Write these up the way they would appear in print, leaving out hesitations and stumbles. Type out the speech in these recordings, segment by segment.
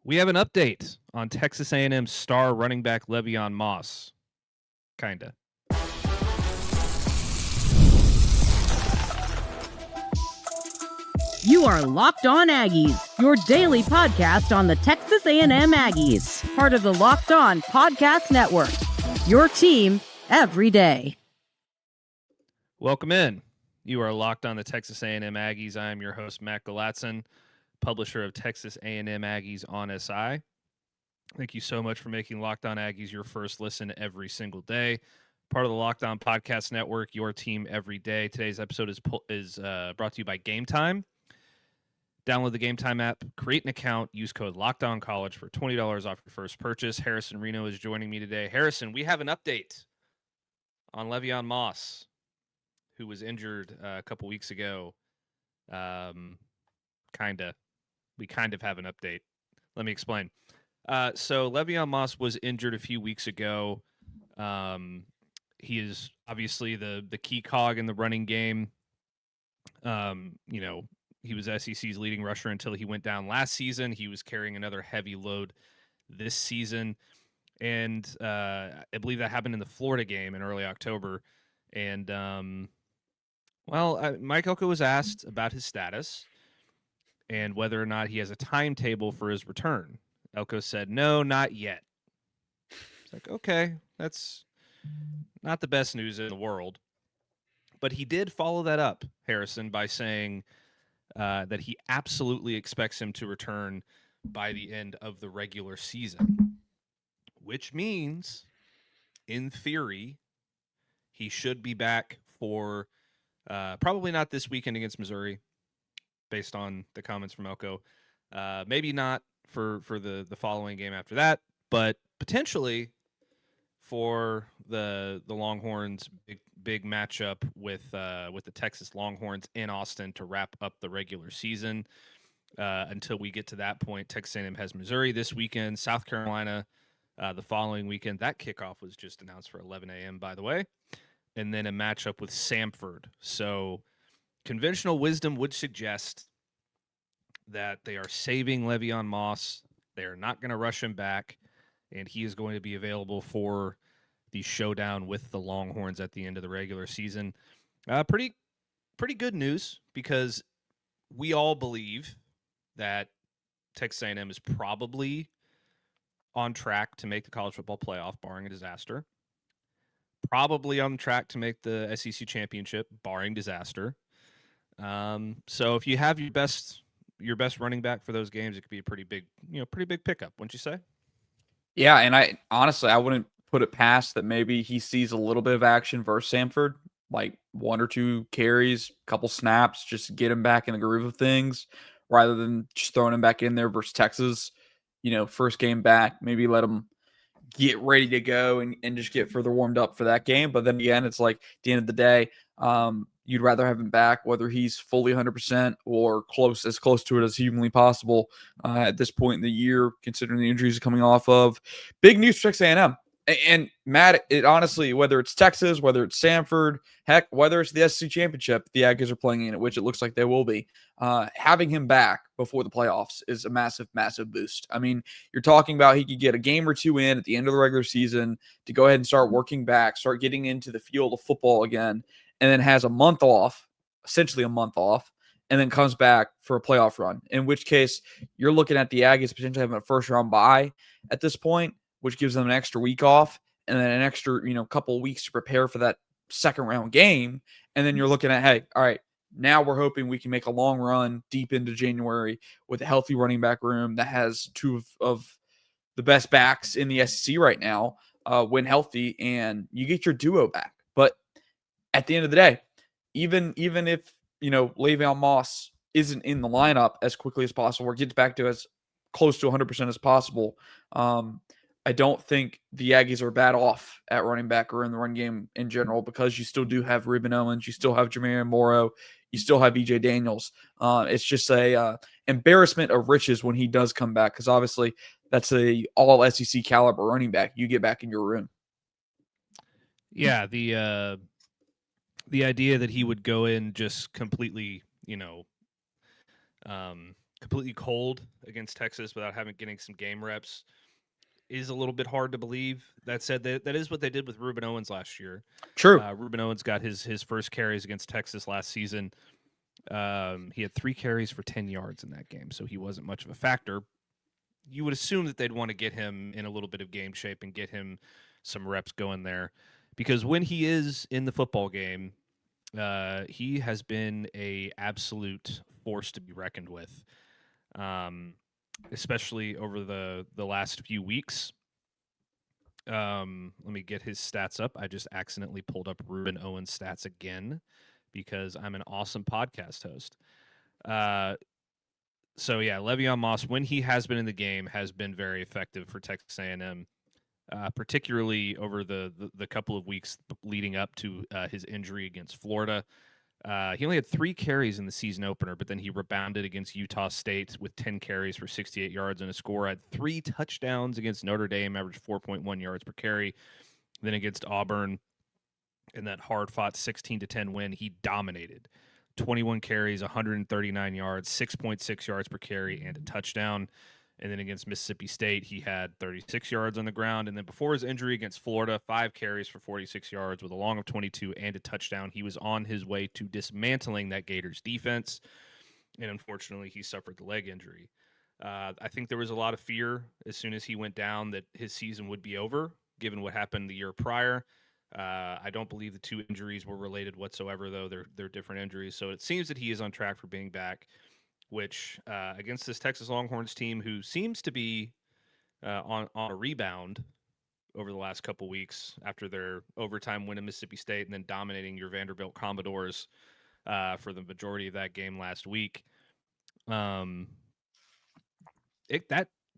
We have an update on Texas A&M star running back Le'Veon Moss. Kinda. You are Locked On Aggies, your daily podcast on the Texas A&M Aggies, part of the Locked On Podcast Network, your team every day. Welcome in. You are Locked On the Texas A&M Aggies. I am your host, Matt Galatzan, publisher of Texas A&M Aggies on SI. Thank you so much for making Locked On Aggies your first listen every single day. Part of the Locked On Podcast Network, your team every day. Today's episode is brought to you by Game Time. Download the Game Time app, create an account, use code LOCKEDONCollege for $20 off your first purchase. Harrison Reno is joining me today. Harrison, we have an update on Le'Veon Moss, who was injured a couple weeks ago. We kind of have an update. Let me explain. So Le'Veon Moss was injured a few weeks ago. He is obviously the key cog in the running game. He was SEC's leading rusher until he went down last season. He was carrying another heavy load this season. And I believe that happened in the Florida game in early October. And, Mike Elko was asked about his status and whether or not he has a timetable for his return. Elko said, no, not yet. It's like, okay, that's not the best news in the world. But he did follow that up, Harrison, by saying that he absolutely expects him to return by the end of the regular season, which means, in theory, he should be back for probably not this weekend against Missouri, based on the comments from Elko. Maybe not for the following game after that, but potentially for the Longhorns' big matchup with the Texas Longhorns in Austin to wrap up the regular season. Until we get to that point, Texas A&M has Missouri this weekend, South Carolina the following weekend. That kickoff was just announced for 11 a.m., by the way, and then a matchup with Samford. So conventional wisdom would suggest that they are saving Le'Veon Moss. They are not going to rush him back, and he is going to be available for the showdown with the Longhorns at the end of the regular season. Pretty good news, because we all believe that Texas A&M is probably on track to make the college football playoff, barring a disaster. Probably on track to make the SEC championship, barring disaster. So if you have your best running back for those games, it could be a pretty big pickup, wouldn't you say? Yeah, and I honestly wouldn't put it past that maybe he sees a little bit of action versus Samford, like 1 or 2 carries, couple snaps, just to get him back in the groove of things, rather than just throwing him back in there versus Texas. First game back, maybe let him get ready to go and just get further warmed up for that game. But then again, it's like at the end of the day, you'd rather have him back, whether he's fully 100% or as close to it as humanly possible at this point in the year, considering the injuries coming off of. Big news for Texas A&M. And Matt, it honestly, whether it's Texas, whether it's Samford, heck, whether it's the SEC championship, the Aggies are playing in it, which it looks like they will be. Having him back before the playoffs is a massive, massive boost. I mean, you're talking about he could get a game or two in at the end of the regular season to go ahead and start working back, start getting into the field of football again, and then has a month off, essentially a month off, and then comes back for a playoff run, in which case you're looking at the Aggies potentially having a first-round bye at this point, which gives them an extra week off and then an extra, couple of weeks to prepare for that second-round game. And then you're looking at, hey, all right, now we're hoping we can make a long run deep into January with a healthy running back room that has 2 of the best backs in the SEC right now when healthy, and you get your duo back. But at the end of the day, even if, Le'Veon Moss isn't in the lineup as quickly as possible or gets back to as close to 100% as possible, I don't think the Aggies are bad off at running back or in the run game in general, because you still do have Ruben Owens, you still have Jermaine Morrow, you still have EJ Daniels. It's just a embarrassment of riches when he does come back, because obviously that's a all SEC caliber running back you get back in your room. Yeah, the idea that he would go in just completely, completely cold against Texas without getting some game reps is a little bit hard to believe. That said, that is what they did with Reuben Owens last year. True. Reuben Owens got his first carries against Texas last season. He had 3 carries for 10 yards in that game, so he wasn't much of a factor. You would assume that they'd want to get him in a little bit of game shape and get him some reps going there, because when he is in the football game, he has been a absolute force to be reckoned with, especially over the last few weeks. Let me get his stats up. I just accidentally pulled up Reuben Owens' stats again because I'm an awesome podcast host. So yeah, Le'Veon Moss, when he has been in the game, has been very effective for Texas A&M, particularly over the couple of weeks leading up to his injury against Florida. He only had 3 carries in the season opener, but then he rebounded against Utah State with 10 carries for 68 yards and a score. Had 3 touchdowns against Notre Dame, averaged 4.1 yards per carry. Then against Auburn, in that hard-fought 16-10 win, he dominated. 21 carries, 139 yards, 6.6 yards per carry, and a touchdown. And then against Mississippi State, he had 36 yards on the ground. And then before his injury against Florida, 5 carries for 46 yards with a long of 22 and a touchdown. He was on his way to dismantling that Gators defense. And unfortunately, he suffered the leg injury. I think there was a lot of fear as soon as he went down that his season would be over, given what happened the year prior. I don't believe the 2 injuries were related whatsoever, though. They're different injuries. So it seems that he is on track for being back, which against this Texas Longhorns team, who seems to be on a rebound over the last couple weeks after their overtime win in Mississippi State and then dominating your Vanderbilt Commodores for the majority of that game last week.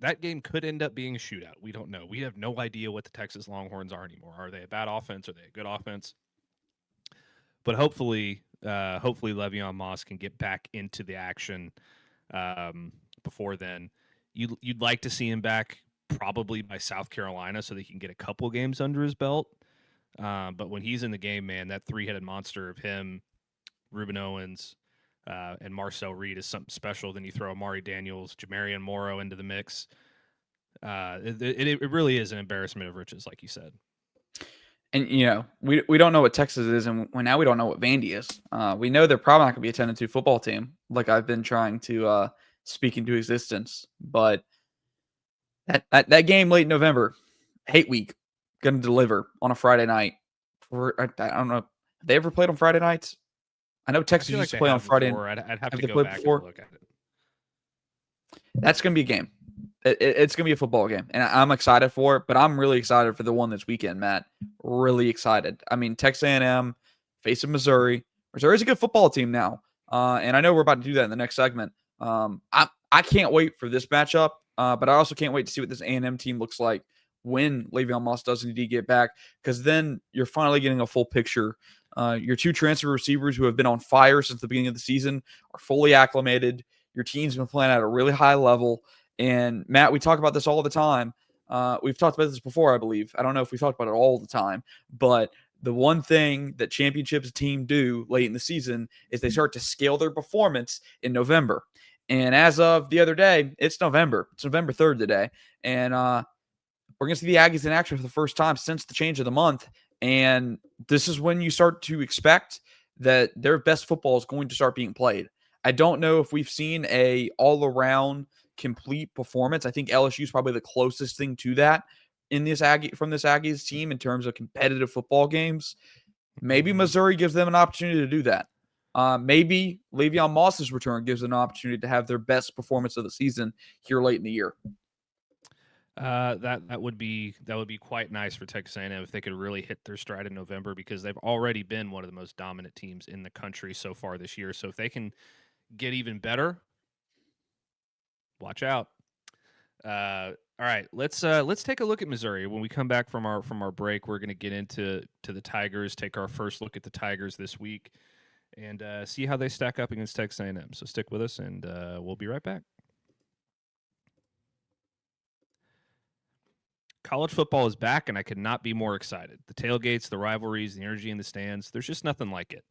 That game could end up being a shootout. We don't know. We have no idea what the Texas Longhorns are anymore. Are they a bad offense? Are they a good offense? But hopefully Le'Veon Moss can get back into the action before then. You'd like to see him back probably by South Carolina so that he can get a couple games under his belt. But when he's in the game, man, that 3-headed monster of him, Reuben Owens, and Marcel Reed is something special. Then you throw Amari Daniels, Jamarian Morrow into the mix. It really is an embarrassment of riches, like you said. And, we don't know what Texas is, and now we don't know what Vandy is. We know they're probably not going to be a 10-2 football team, like I've been trying to speak into existence. But that game late November, hate week, going to deliver on a Friday night. I don't know. Have they ever played on Friday nights? I know Texas used to play on Friday. I'd have to go back and look at it. That's going to be a game. It's going to be a football game, and I'm excited for it, but I'm really excited for the one this weekend, Matt. Really excited. I mean, Texas A&M facing Missouri. Missouri's a good football team now, and I know we're about to do that in the next segment. I can't wait for this matchup, but I also can't wait to see what this A&M team looks like when Le'Veon Moss does indeed get back, because then you're finally getting a full picture. Your 2 transfer receivers who have been on fire since the beginning of the season are fully acclimated. Your team's been playing at a really high level. And Matt, we talk about this all the time. We've talked about this before, I believe. I don't know if we've talked about it all the time, but the one thing that championships team do late in the season is they start to scale their performance in November. And as of the other day, it's November. It's November 3rd today. And we're going to see the Aggies in action for the first time since the change of the month. And this is when you start to expect that their best football is going to start being played. I don't know if we've seen a all-around complete performance. I think LSU is probably the closest thing to that from this Aggies team in terms of competitive football games. Maybe Missouri gives them an opportunity to do that. Maybe Le'Veon Moss's return gives them an opportunity to have their best performance of the season here late in the year. That would be quite nice for Texas A&M if they could really hit their stride in November, because they've already been one of the most dominant teams in the country so far this year. So if they can get even better, watch out. All right, let's take a look at Missouri. When we come back from our break, we're going to get into the Tigers, take our first look at the Tigers this week, and see how they stack up against Texas A&M. So stick with us, and we'll be right back. College football is back, and I could not be more excited. The tailgates, the rivalries, the energy in the stands, there's just nothing like it.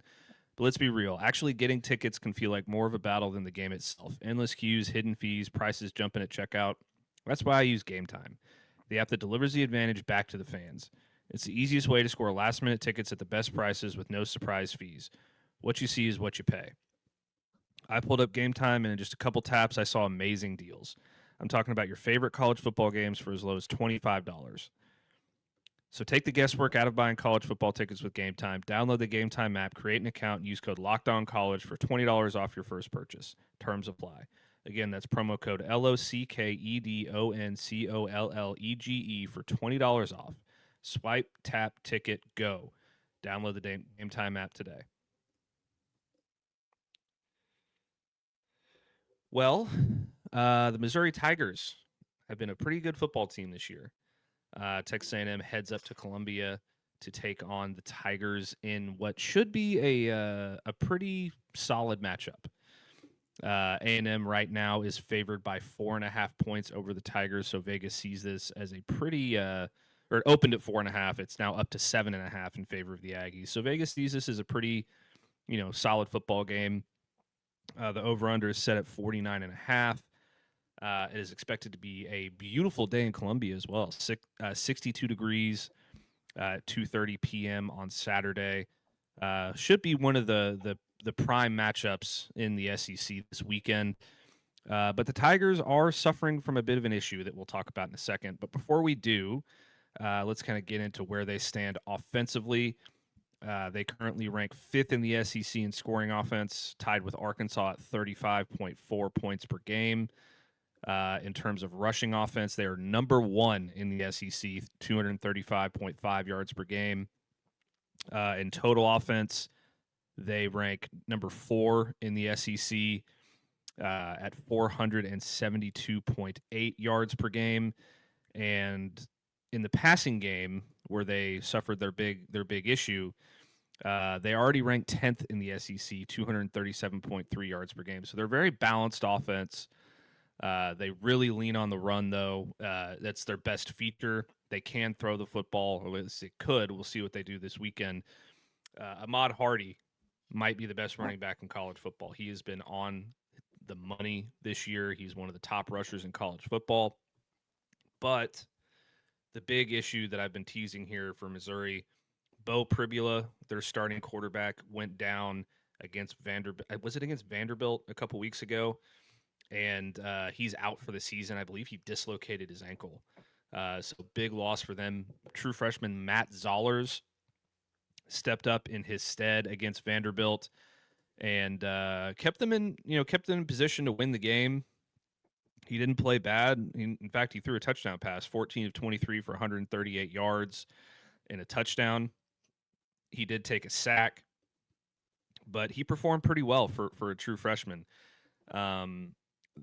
But let's be real. Actually getting tickets can feel like more of a battle than the game itself. Endless queues, hidden fees, prices jumping at checkout. That's why I use Game Time, the app that delivers the advantage back to the fans. It's the easiest way to score last-minute tickets at the best prices with no surprise fees. What you see is what you pay. I pulled up Game Time, and in just a couple taps, I saw amazing deals. I'm talking about your favorite college football games for as low as $25. So take the guesswork out of buying college football tickets with Game Time. Download the Game Time app, create an account, and use code LOCKEDONCollege for $20 off your first purchase. Terms apply. Again, that's promo code LOCKEDONCOLLEGE for $20 off. Swipe, tap, ticket, go. Download the Game Time app today. Well, the Missouri Tigers have been a pretty good football team this year. Texas A&M heads up to Columbia to take on the Tigers in what should be a pretty solid matchup. A&M right now is favored by 4.5 points over the Tigers, so Vegas sees this as a pretty or it opened at 4.5. It's now up to 7.5 in favor of the Aggies. So Vegas sees this as a pretty, solid football game. The over/under is set at 49.5. It is expected to be a beautiful day in Columbia as well. 62 degrees, 2:30 p.m. on Saturday. Should be one of the prime matchups in the SEC this weekend. But the Tigers are suffering from a bit of an issue that we'll talk about in a second. But before we do, let's kind of get into where they stand offensively. They currently rank 5th in the SEC in scoring offense, tied with Arkansas at 35.4 points per game. In terms of rushing offense, they are number 1 in the SEC, 235.5 yards per game. In total offense, they rank number 4 in the SEC at 472.8 yards per game. And in the passing game, where they suffered their big issue, they already ranked 10th in the SEC, 237.3 yards per game. So they're a very balanced offense. They really lean on the run, though. That's their best feature. They can throw the football, or at least it could. We'll see what they do this weekend. Ahmad Hardy might be the best running back in college football. He has been on the money this year. He's one of the top rushers in college football. But the big issue that I've been teasing here for Missouri, Bo Pribula, their starting quarterback, went down against Vanderbilt. Was it against Vanderbilt a couple weeks ago? And he's out for the season. I believe he dislocated his ankle. So big loss for them. True freshman Matt Zollers stepped up in his stead against Vanderbilt and kept them in position to win the game. He didn't play bad. In fact, he threw a touchdown pass, 14 of 23 for 138 yards and a touchdown. He did take a sack, but he performed pretty well for a true freshman.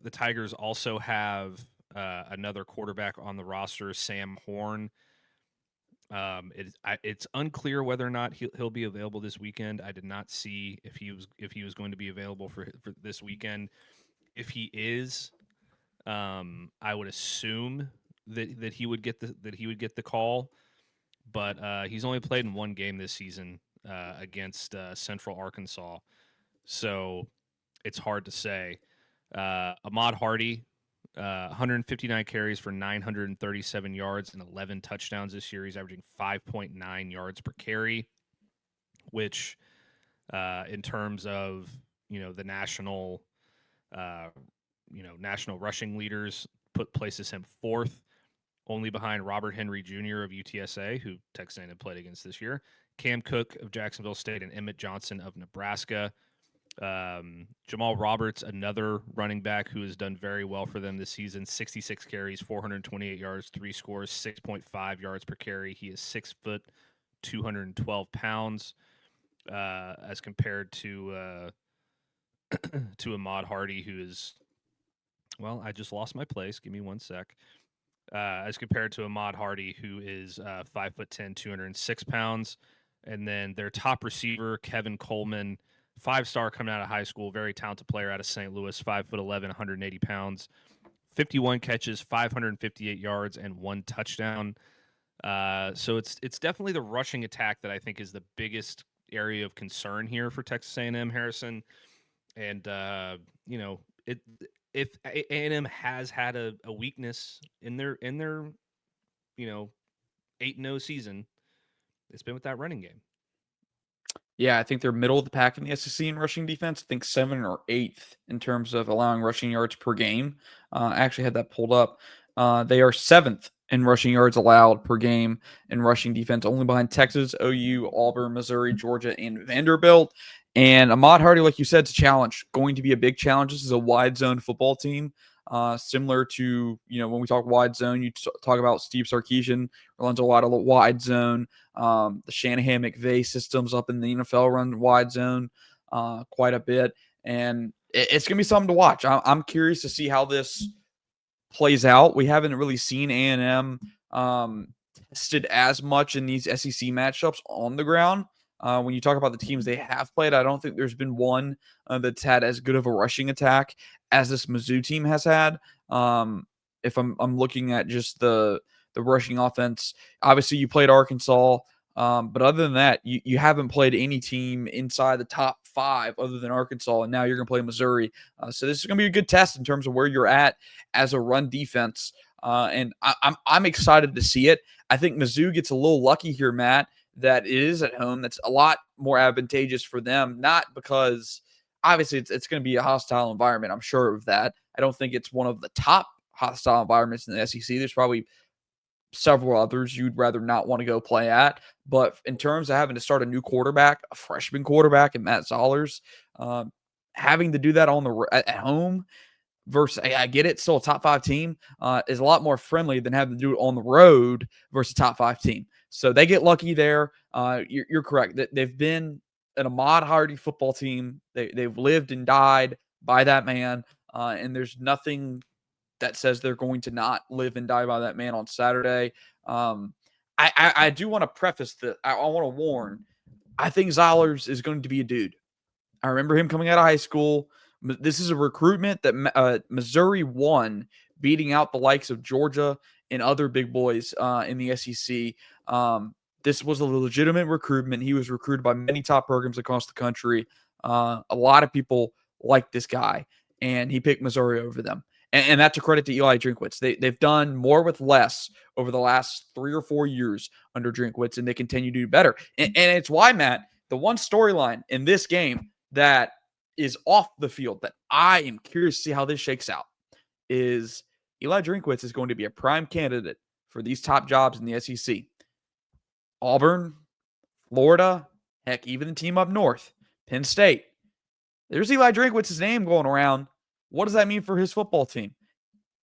The Tigers also have another quarterback on the roster, Sam Horn. It's unclear whether or not he'll be available this weekend. I did not see if he was going to be available for this weekend. If he is, I would assume that he would get the call, but he's only played in one game this season against Central Arkansas, so it's hard to say. Ahmad Hardy, 159 carries for 937 yards and 11 touchdowns this year. He's averaging 5.9 yards per carry, which, in terms of the national rushing leaders, places him 4th, only behind Robert Henry Jr. of UTSA, who Texas A&M played against this year, Cam Cook of Jacksonville State, and Emmett Johnson of Nebraska. Jamal Roberts, another running back who has done very well for them this season, 66 carries, 428 yards, 3 scores, 6.5 yards per carry. He is 6 foot, 212 pounds, as compared to Ahmad Hardy, who is, well, I just lost my place. Give me one sec. As compared to Ahmad Hardy, who is 5'10", 206 pounds. And then their top receiver, Kevin Coleman, 5-star coming out of high school, very talented player out of St. Louis, 5'11", 180 pounds, 51 catches, 558 yards, and 1 touchdown. So it's definitely the rushing attack that I think is the biggest area of concern here for Texas A&M, Harrison. And if A&M has had a weakness in their 8-0 season, it's been with that running game. Yeah, I think they're middle of the pack in the SEC in rushing defense. I think 7th or 8th in terms of allowing rushing yards per game. I actually had that pulled up. They are 7th in rushing yards allowed per game in rushing defense, only behind Texas, OU, Auburn, Missouri, Georgia, and Vanderbilt. And Ahmad Hardy, like you said, it's a challenge, going to be a big challenge. This is a wide zone football team, similar to, when we talk wide zone, you talk about Steve Sarkisian, runs a lot of wide zone. The Shanahan McVay systems up in the NFL run wide zone quite a bit. And it's going to be something to watch. I'm curious to see how this plays out. We haven't really seen A&M tested as much in these SEC matchups on the ground. When you talk about the teams they have played, I don't think there's been one that's had as good of a rushing attack as this Mizzou team has had. If I'm looking at just the rushing offense, obviously you played Arkansas, but other than that, you haven't played any team inside the top 5 other than Arkansas, and now you're going to play Missouri. So this is going to be a good test in terms of where you're at as a run defense, and I'm excited to see it. I think Mizzou gets a little lucky here, Matt, that it is at home. That's a lot more advantageous for them, not because obviously it's going to be a hostile environment. I'm sure of that. I don't think it's one of the top hostile environments in the SEC. There's probably several others you'd rather not want to go play at. But in terms of having to start a new quarterback, a freshman quarterback, and Matt Zollers, having to do that at home versus, I get it, still a top 5 team, is a lot more friendly than having to do it on the road versus a top 5 team. So they get lucky there. You're correct. They've been an Ahmad Hardy football team. They've lived and died by that man, and there's nothing that says they're going to not live and die by that man on Saturday. I do want to preface that. I want to warn. I think Zollers is going to be a dude. I remember him coming out of high school. This is a recruitment that Missouri won, beating out the likes of Georgia and other big boys in the SEC. This was a legitimate recruitment. He was recruited by many top programs across the country. A lot of people like this guy, and he picked Missouri over them. And that's a credit to Eli Drinkwitz. They've done more with less over the last 3 or 4 years under Drinkwitz, and they continue to do better. And it's why, Matt, the one storyline in this game that is off the field that I am curious to see how this shakes out is Eli Drinkwitz is going to be a prime candidate for these top jobs in the SEC. Auburn, Florida, heck, even the team up north, Penn State. There's Eli Drinkwitz's name going around. What does that mean for his football team?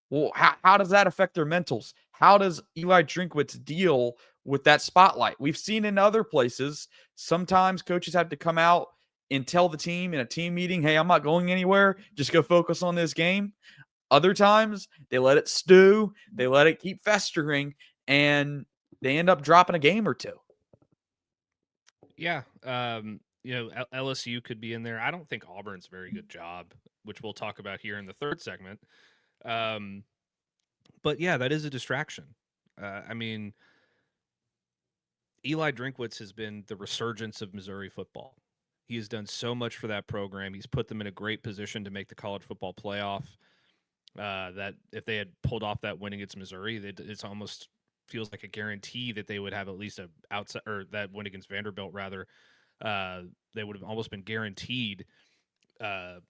Well, how does that affect their mentals? How does Eli Drinkwitz deal with that spotlight? We've seen in other places, sometimes coaches have to come out and tell the team in a team meeting, hey, I'm not going anywhere. Just go focus on this game. Other times, they let it stew. They let it keep festering, and they end up dropping a game or two. Yeah. LSU could be in there. I don't think Auburn's a very good job, which we'll talk about here in the third segment. But yeah, that is a distraction. Eli Drinkwitz has been the resurgence of Missouri football. He has done so much for that program. He's put them in a great position to make the college football playoff. That if they had pulled off that win against Missouri, it's almost feels like a guarantee that they would have at least a outside, or that win against Vanderbilt rather. They would have almost been guaranteed, a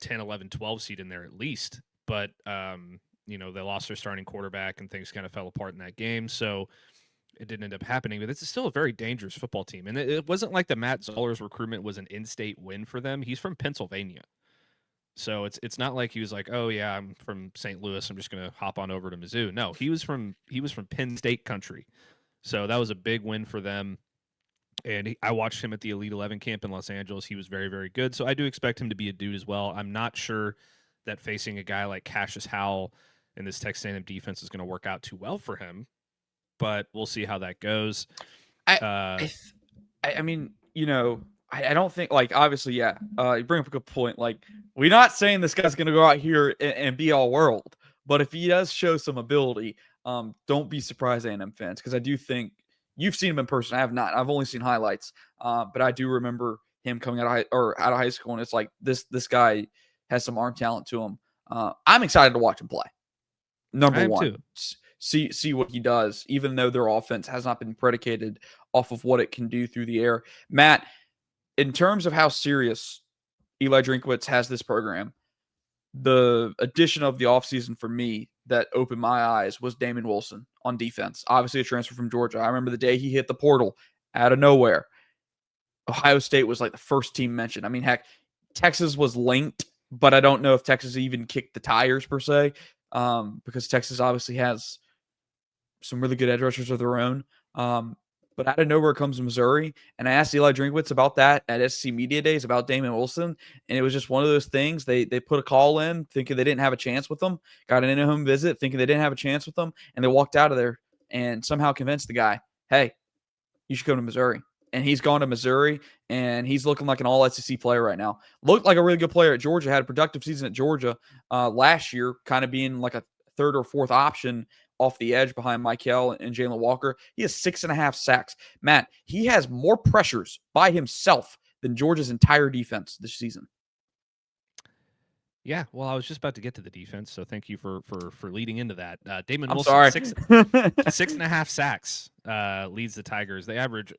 10, 11, 12 seed in there at least. But, they lost their starting quarterback and things kind of fell apart in that game. So it didn't end up happening. But it's still a very dangerous football team. And it wasn't like the Matt Zollers recruitment was an in-state win for them. He's from Pennsylvania. So it's not like he was like, oh, yeah, I'm from St. Louis. I'm just going to hop on over to Mizzou. No, he was from Penn State country. So that was a big win for them. And I watched him at the Elite 11 camp in Los Angeles. He was very, very good. So I do expect him to be a dude as well. I'm not sure that facing a guy like Cassius Howell in this Texas A&M defense is going to work out too well for him. But we'll see how that goes. I don't think, obviously, yeah, you bring up a good point. We're not saying this guy's going to go out here and be all world. But if he does show some ability, don't be surprised, A&M fans, because I do think You've seen him in person. I have not. I've only seen highlights. But I do remember him coming out of high school, and it's like this guy has some arm talent to him. I'm excited to watch him play. Number I am one, too. see what he does, even though their offense has not been predicated off of what it can do through the air. Matt, in terms of how serious Eli Drinkwitz has this program, the addition of the offseason for me that opened my eyes was Damon Wilson on defense. Obviously a transfer from Georgia. I remember the day he hit the portal out of nowhere. Ohio State was like the first team mentioned. I mean, heck, Texas was linked, but I don't know if Texas even kicked the tires per se, because Texas obviously has some really good edge rushers of their own. But out of nowhere comes Missouri. And I asked Eli Drinkwitz about that at SC Media Days about Damon Wilson. And it was just one of those things. They put a call in thinking they didn't have a chance with them, got an in-home visit thinking they didn't have a chance with them, and they walked out of there and somehow convinced the guy, hey, you should go to Missouri. And he's gone to Missouri, and he's looking like an all-SEC player right now. Looked like a really good player at Georgia, had a productive season at Georgia last year, kind of being like a third or fourth option off the edge behind Michael and Jalen Walker. He has 6.5 sacks. Matt, he has more pressures by himself than Georgia's entire defense this season. Yeah, well, I was just about to get to the defense, so thank you for leading into that. Damon I'm Wilson, sorry. 6.5 sacks leads the Tigers. They average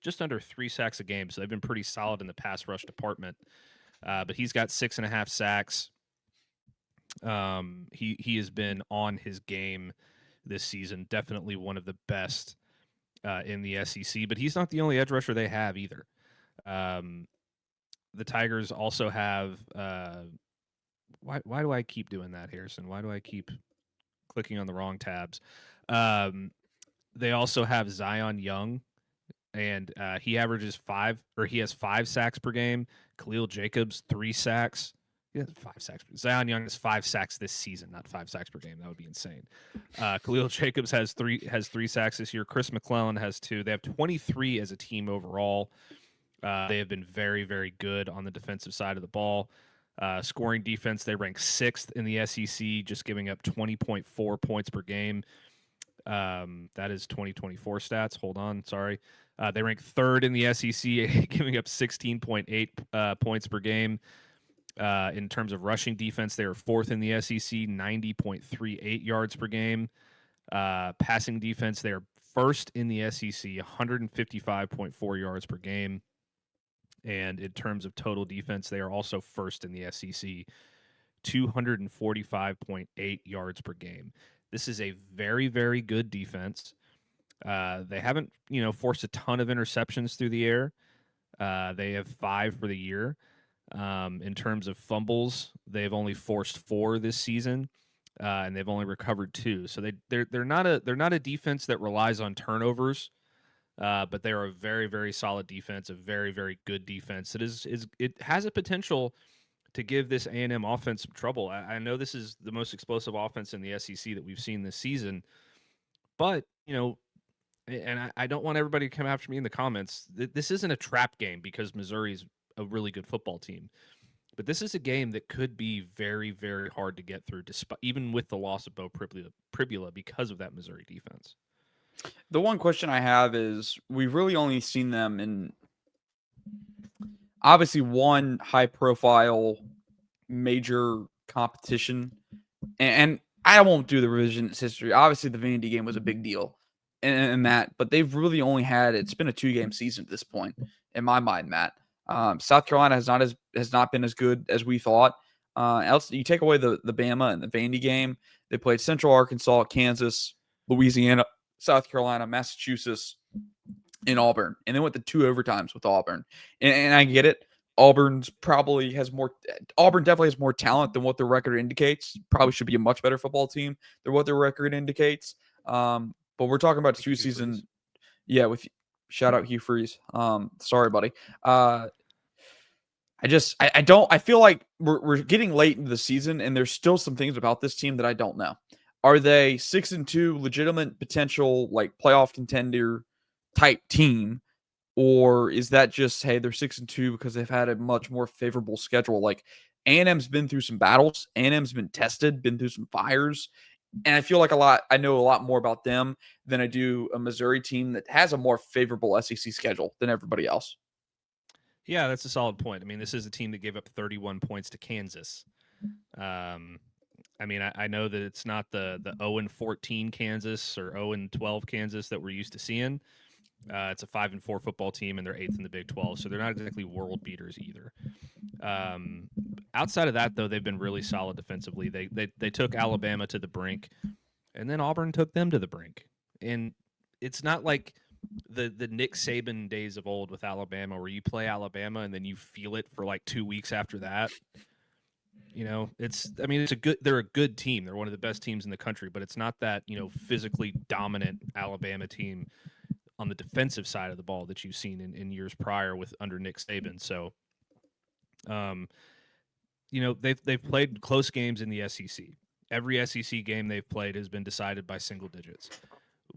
just under 3 sacks a game, so they've been pretty solid in the pass rush department. But he's got 6.5 sacks. He has been on his game this season. Definitely one of the best in the SEC, but he's not the only edge rusher they have either. The Tigers also have. Why do I keep doing that, Harrison? Why do I keep clicking on the wrong tabs? They also have Zion Young, and he has 5 sacks per game. Khalil Jacobs 3 sacks. He has 5 sacks. Zion Young has 5 sacks this season, not 5 sacks per game. That would be insane. Khalil Jacobs has 3 sacks this year. Chris McClellan has 2. They have 23 as a team overall. They have been very, very good on the defensive side of the ball. Scoring defense, they rank 6th in the SEC, just giving up 20.4 points per game. That is 2024 stats. Hold on, sorry. They rank 3rd in the SEC, giving up 16.8 points per game. In terms of rushing defense, they are 4th in the SEC, 90.38 yards per game. Passing defense, they are 1st in the SEC, 155.4 yards per game. And in terms of total defense, they are also 1st in the SEC, 245.8 yards per game. This is a very, very good defense. They haven't, forced a ton of interceptions through the air. They have 5 for the year. In terms of fumbles, they've only forced 4 this season, and they've only recovered 2. So they're not a defense that relies on turnovers. But they are a very, very solid defense, a very, very good defense. It has a potential to give this A&M offense some trouble. I know this is the most explosive offense in the SEC that we've seen this season, but and I don't want everybody to come after me in the comments. This isn't a trap game because Missouri's a really good football team, but this is a game that could be very, very hard to get through, despite even with the loss of Bo Pribula because of that Missouri defense. The one question I have is we've really only seen them in obviously one high profile major competition. And I won't do the revisionist history. Obviously the Vandy game was a big deal in that, but they've really only it's been a 2-game season at this point in my mind, Matt. South Carolina has not been as good as we thought. Else you take away the Bama and the Vandy game, they played Central Arkansas, Kansas, Louisiana, South Carolina, Massachusetts, and Auburn. And then went to 2 overtimes with Auburn. And I get it. Auburn definitely has more talent than what their record indicates. Probably should be a much better football team than what their record indicates. But we're talking about 2 seasons. Yeah, with shout out Hugh Freeze. Sorry, buddy. I feel like we're getting late into the season, and there's still some things about this team that I don't know. Are they 6-2 legitimate potential like playoff contender type team? Or is that just, hey, they're 6-2 because they've had a much more favorable schedule? Like A&M's been through some battles. A&M's been tested, been through some fires. And I feel like I know a lot more about them than I do a Missouri team that has a more favorable SEC schedule than everybody else. Yeah, that's a solid point. I mean, this is a team that gave up 31 points to Kansas. I mean, I know that it's not the 0-14 Kansas or 0-12 Kansas that we're used to seeing. It's a 5-4 football team, and they're 8th in the Big 12, so they're not exactly world beaters either. Outside of that, though, they've been really solid defensively. They took Alabama to the brink, and then Auburn took them to the brink. And it's not like the Nick Saban days of old with Alabama, where you play Alabama and then you feel it for like 2 weeks after that. You know, they're a good team. They're one of the best teams in the country, but it's not that, physically dominant Alabama team on the defensive side of the ball that you've seen in years prior with under Nick Saban. So, they've played close games in the SEC. Every SEC game they've played has been decided by single digits.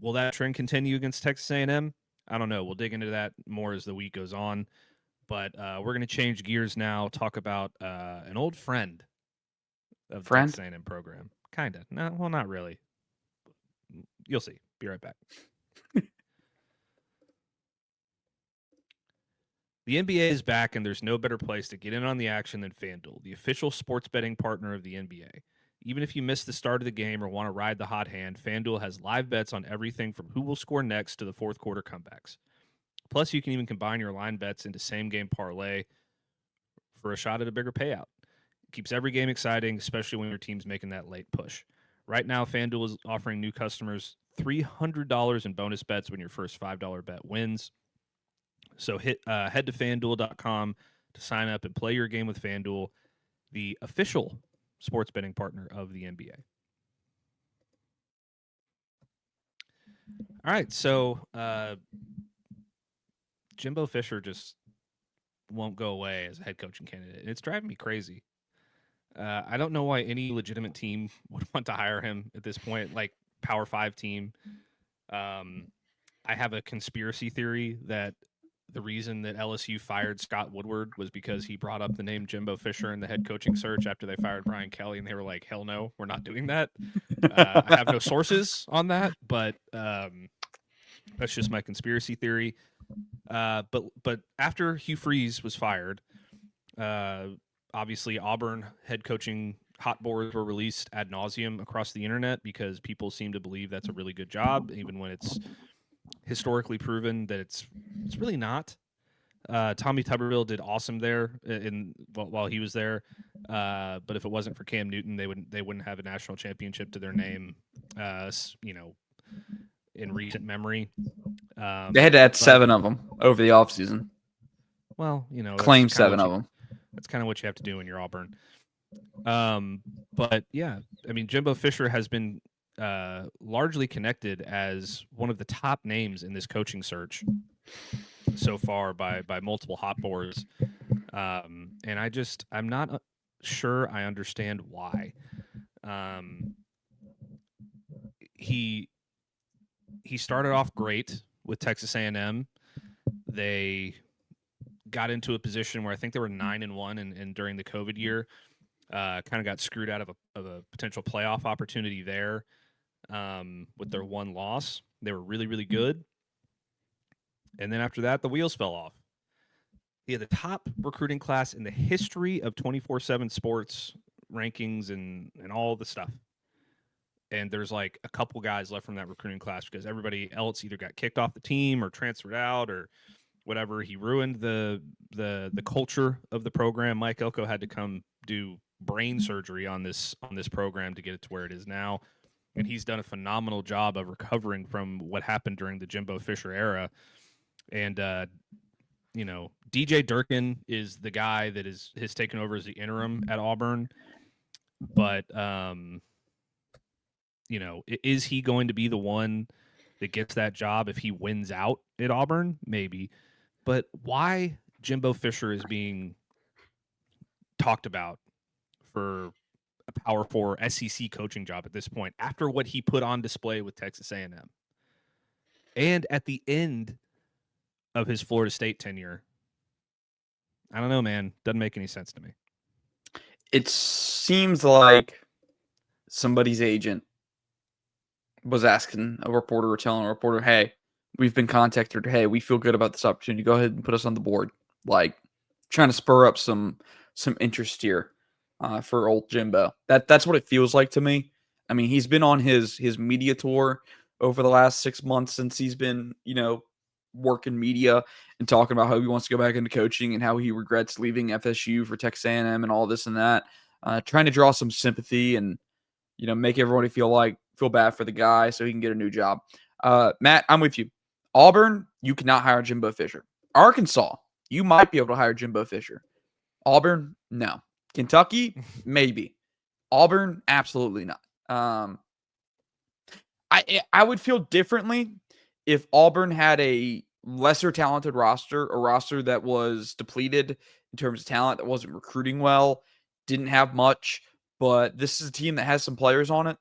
Will that trend continue against Texas A&M? I don't know. We'll dig into that more as the week goes on. But we're going to change gears now, talk about an old friend of the Texas A&M program. Kind of. No, well, not really. You'll see. Be right back. The NBA is back, and there's no better place to get in on the action than FanDuel, the official sports betting partner of the NBA. Even if you missed the start of the game or want to ride the hot hand, FanDuel has live bets on everything from who will score next to the fourth quarter comebacks. Plus, you can even combine your line bets into same-game parlay for a shot at a bigger payout. It keeps every game exciting, especially when your team's making that late push. Right now, FanDuel is offering new customers $300 in bonus bets when your first $5 bet wins. So head to FanDuel.com to sign up and play your game with FanDuel, the official sports betting partner of the NBA. All right, so Jimbo Fisher just won't go away as a head coaching candidate. It's driving me crazy. I don't know why any legitimate team would want to hire him at this point, like Power 5 team. I have a conspiracy theory that the reason that LSU fired Scott Woodward was because he brought up the name Jimbo Fisher in the head coaching search after they fired Brian Kelly, and they were like, hell no, we're not doing that. I have no sources on that, but that's just my conspiracy theory. But after Hugh Freeze was fired, obviously Auburn head coaching hot boards were released ad nauseum across the internet because people seem to believe that's a really good job, even when it's historically proven that it's really not. Tommy Tuberville did awesome there while he was there, but if it wasn't for Cam Newton, they wouldn't have a national championship to their name, in recent memory. They had to add 7 of them over the offseason. Well, claim 7 of them. That's kind of what you have to do when you're Auburn. But yeah, I mean, Jimbo Fisher has been largely connected as one of the top names in this coaching search so far by multiple hot boards. And I'm not sure I understand why. He started off great with Texas A&M. They got into a position where I think they were 9-1, and during the COVID year, kind of got screwed out of a potential playoff opportunity there. With their one loss, they were really, really good. And then after that, the wheels fell off. He had the top recruiting class in the history of 24/7 sports rankings and all the stuff. And there's like a couple guys left from that recruiting class because everybody else either got kicked off the team or transferred out or whatever. He ruined the culture of the program. Mike Elko had to come do brain surgery on this program to get it to where it is now. And he's done a phenomenal job of recovering from what happened during the Jimbo Fisher era. And, DJ Durkin is the guy that has taken over as the interim at Auburn. But, is he going to be the one that gets that job if he wins out at Auburn? Maybe. But why Jimbo Fisher is being talked about for a Power 4 SEC coaching job at this point after what he put on display with Texas A&M and at the end of his Florida State tenure? I don't know, man. Doesn't make any sense to me. It seems like somebody's agent was asking a reporter or telling a reporter, hey, we've been contacted. Hey, we feel good about this opportunity. Go ahead and put us on the board. Like trying to spur up some interest here for old Jimbo. That's what it feels like to me. I mean, he's been on his media tour over the last 6 months since he's been, working media and talking about how he wants to go back into coaching and how he regrets leaving FSU for Texas A&M and all this and that. Trying to draw some sympathy and make everybody feel bad for the guy so he can get a new job. Matt, I'm with you. Auburn, you cannot hire Jimbo Fisher. Arkansas, you might be able to hire Jimbo Fisher. Auburn, no. Kentucky, maybe. Auburn, absolutely not. I would feel differently if Auburn had a lesser talented roster, a roster that was depleted in terms of talent, that wasn't recruiting well, didn't have much, but this is a team that has some players on it,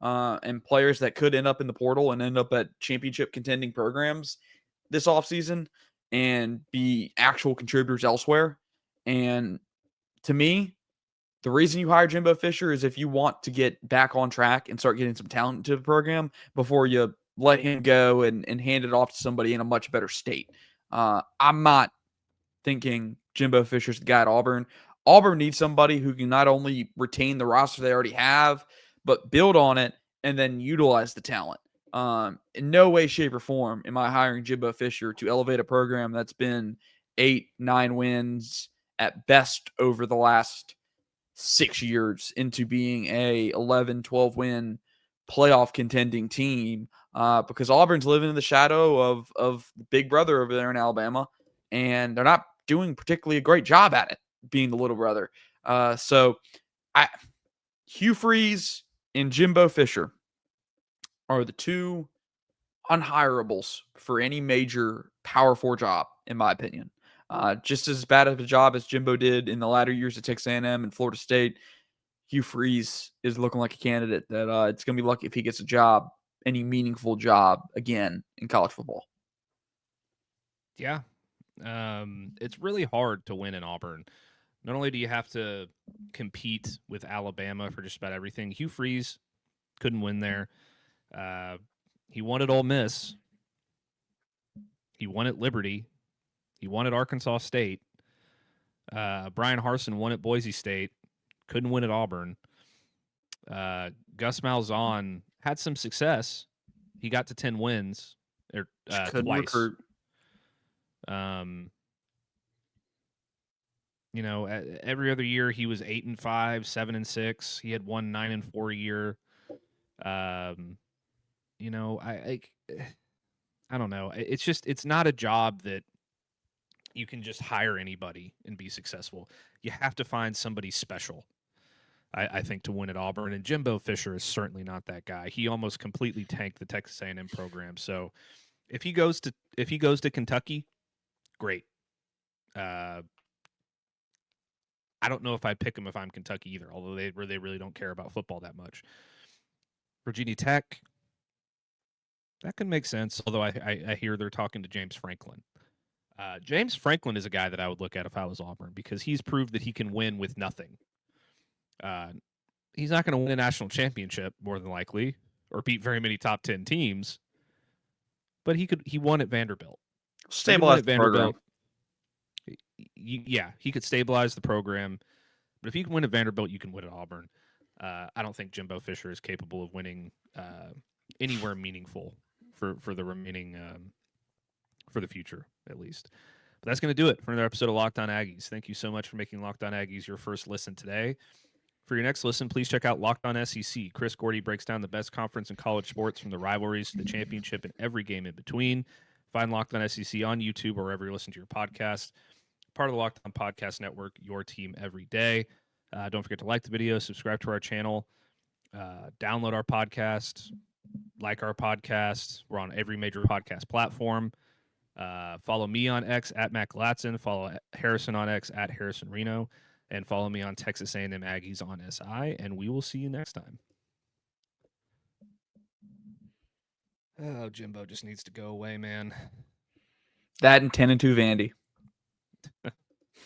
and players that could end up in the portal and end up at championship contending programs this offseason and be actual contributors elsewhere. And to me, the reason you hire Jimbo Fisher is if you want to get back on track and start getting some talent to the program before you let him go and hand it off to somebody in a much better state. I'm not thinking Jimbo Fisher's the guy at Auburn. Auburn needs somebody who can not only retain the roster they already have, but build on it and then utilize the talent. In no way, shape, or form am I hiring Jimbo Fisher to elevate a program that's been 8-9 wins at best over the last 6 years into being a 11-12 win playoff contending team, because Auburn's living in the shadow of Big Brother over there in Alabama, and they're not doing particularly a great job at it, being the little brother. So Hugh Freeze and Jimbo Fisher are the two unhirables for any major Power 4 job, in my opinion. Just as bad of a job as Jimbo did in the latter years at Texas A&M and Florida State, Hugh Freeze is looking like a candidate that it's going to be lucky if he gets a job, any meaningful job again in college football. Yeah. It's really hard to win in Auburn. Not only do you have to compete with Alabama for just about everything, Hugh Freeze couldn't win there. He won at Ole Miss. He won at Liberty. He won at Arkansas State. Brian Harsin won at Boise State. Couldn't win at Auburn. Gus Malzahn had some success. He got to 10 wins twice. Recruit. Every other year he was 8-5, 7-6. He had 9-4 year. I don't know. It's not a job that you can just hire anybody and be successful. You have to find somebody special, I think, to win at Auburn. And Jimbo Fisher is certainly not that guy. He almost completely tanked the Texas A&M program. So if he goes to Kentucky, great. I don't know if I'd pick him if I'm Kentucky either, although they really don't care about football that much. Virginia Tech, that can make sense, although I hear they're talking to James Franklin. James Franklin is a guy that I would look at if I was Auburn because he's proved that he can win with nothing. He's not going to win a national championship, more than likely, or beat very many top 10 teams, but he won at Vanderbilt. Stabilize the program. He could stabilize the program, but if you can win at Vanderbilt, you can win at Auburn. I don't think Jimbo Fisher is capable of winning anywhere meaningful for the remaining for the future, at least. But that's going to do it for another episode of Locked On Aggies. Thank you so much for making Locked On Aggies your first listen today. For your next listen, please check out Locked On SEC. Chris Gordy breaks down the best conference in college sports, from the rivalries to the championship and every game in between. Find Locked On SEC on YouTube or wherever you listen to your podcast. Part of the Locked On Podcast Network, your team every day. Don't forget to like the video, subscribe to our channel, download our podcast, like our podcast. We're on every major podcast platform. Follow me on X at Matt Galatzan. Follow Harrison on X at Harrison Reno. And follow me on Texas A&M Aggies on SI. And we will see you next time. Oh, Jimbo just needs to go away, man. That and 10-2 Vandy.